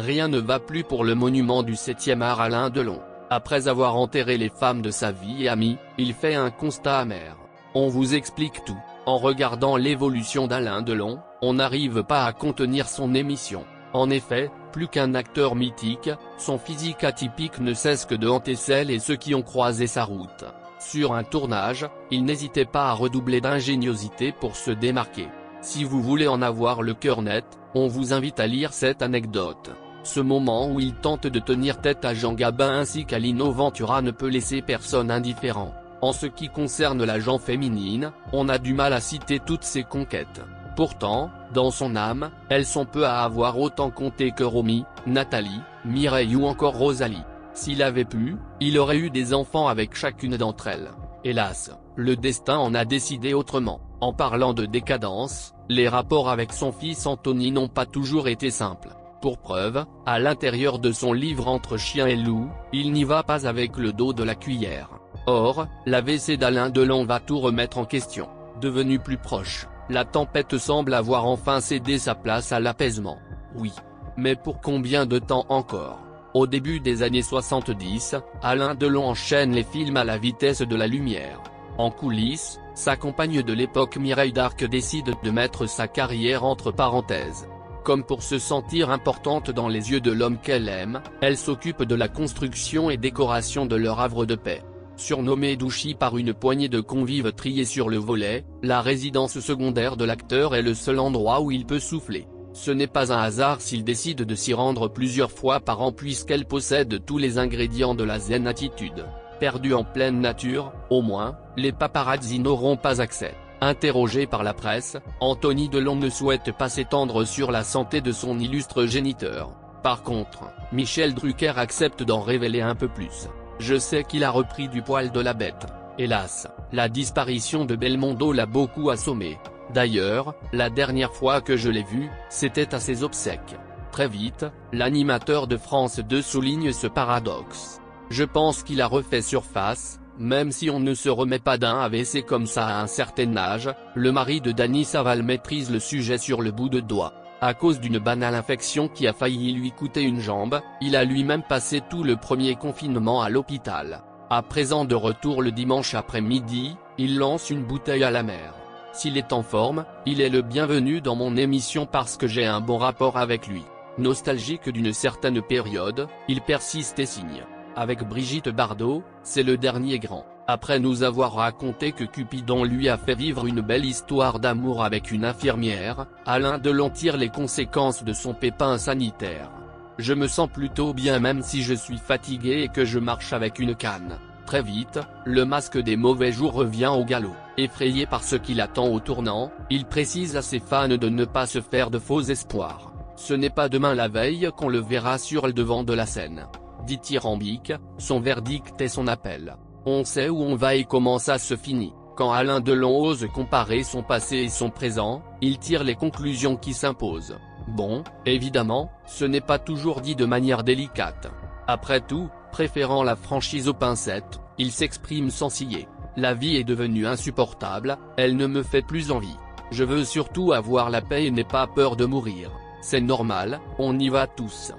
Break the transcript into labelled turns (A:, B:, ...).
A: Rien ne va plus pour le monument du 7e art Alain Delon. Après avoir enterré les femmes de sa vie et amies, il fait un constat amer. On vous explique tout. En regardant l'évolution d'Alain Delon, on n'arrive pas à contenir son émission. En effet, plus qu'un acteur mythique, son physique atypique ne cesse que de hanter celles et ceux qui ont croisé sa route. Sur un tournage, il n'hésitait pas à redoubler d'ingéniosité pour se démarquer. Si vous voulez en avoir le cœur net, on vous invite à lire cette anecdote. Ce moment où il tente de tenir tête à Jean Gabin ainsi qu'à Lino Ventura ne peut laisser personne indifférent. En ce qui concerne la gent féminine, on a du mal à citer toutes ses conquêtes. Pourtant, dans son âme, elles sont peu à avoir autant compté que Romy, Nathalie, Mireille ou encore Rosalie. S'il avait pu, il aurait eu des enfants avec chacune d'entre elles. Hélas, le destin en a décidé autrement. En parlant de décadence, les rapports avec son fils Anthony n'ont pas toujours été simples. Pour preuve, à l'intérieur de son livre Entre chien et loup, il n'y va pas avec le dos de la cuillère. Or, l'AVC d'Alain Delon va tout remettre en question. Devenu plus proche, la tempête semble avoir enfin cédé sa place à l'apaisement. Oui. Mais pour combien de temps encore ? Au début des années 70, Alain Delon enchaîne les films à la vitesse de la lumière. En coulisses, sa compagne de l'époque Mireille Darc décide de mettre sa carrière entre parenthèses. Comme pour se sentir importante dans les yeux de l'homme qu'elle aime, elle s'occupe de la construction et décoration de leur havre de paix. Surnommée Douchy par une poignée de convives triés sur le volet, la résidence secondaire de l'acteur est le seul endroit où il peut souffler. Ce n'est pas un hasard s'il décide de s'y rendre plusieurs fois par an puisqu'elle possède tous les ingrédients de la zen attitude. Perdu en pleine nature, au moins, les paparazzi n'auront pas accès. Interrogé par la presse, Anthony Delon ne souhaite pas s'étendre sur la santé de son illustre géniteur. Par contre, Michel Drucker accepte d'en révéler un peu plus. Je sais qu'il a repris du poil de la bête. Hélas, la disparition de Belmondo l'a beaucoup assommé. D'ailleurs, la dernière fois que je l'ai vu, c'était à ses obsèques. Très vite, l'animateur de France 2 souligne ce paradoxe. Je pense qu'il a refait surface, même si on ne se remet pas d'un AVC comme ça à un certain âge, le mari de Dany Saval maîtrise le sujet sur le bout de doigt. À cause d'une banale infection qui a failli lui coûter une jambe, il a lui-même passé tout le premier confinement à l'hôpital. À présent de retour le dimanche après-midi, il lance une bouteille à la mer. S'il est en forme, il est le bienvenu dans mon émission parce que j'ai un bon rapport avec lui. Nostalgique d'une certaine période, il persiste et signe. Avec Brigitte Bardot, c'est le dernier grand. Après nous avoir raconté que Cupidon lui a fait vivre une belle histoire d'amour avec une infirmière, Alain Delon tire les conséquences de son pépin sanitaire. Je me sens plutôt bien même si je suis fatigué et que je marche avec une canne. Très vite, le masque des mauvais jours revient au galop. Effrayé par ce qu'il attend au tournant, il précise à ses fans de ne pas se faire de faux espoirs. Ce n'est pas demain la veille qu'on le verra sur le devant de la scène. Dithyrambique, son verdict est son appel. On sait où on va et comment ça se finit. Quand Alain Delon ose comparer son passé et son présent, il tire les conclusions qui s'imposent. Bon, évidemment, ce n'est pas toujours dit de manière délicate. Après tout, préférant la franchise aux pincettes, il s'exprime sans ciller. La vie est devenue insupportable, elle ne me fait plus envie. Je veux surtout avoir la paix et n'ai pas peur de mourir. C'est normal, on y va tous.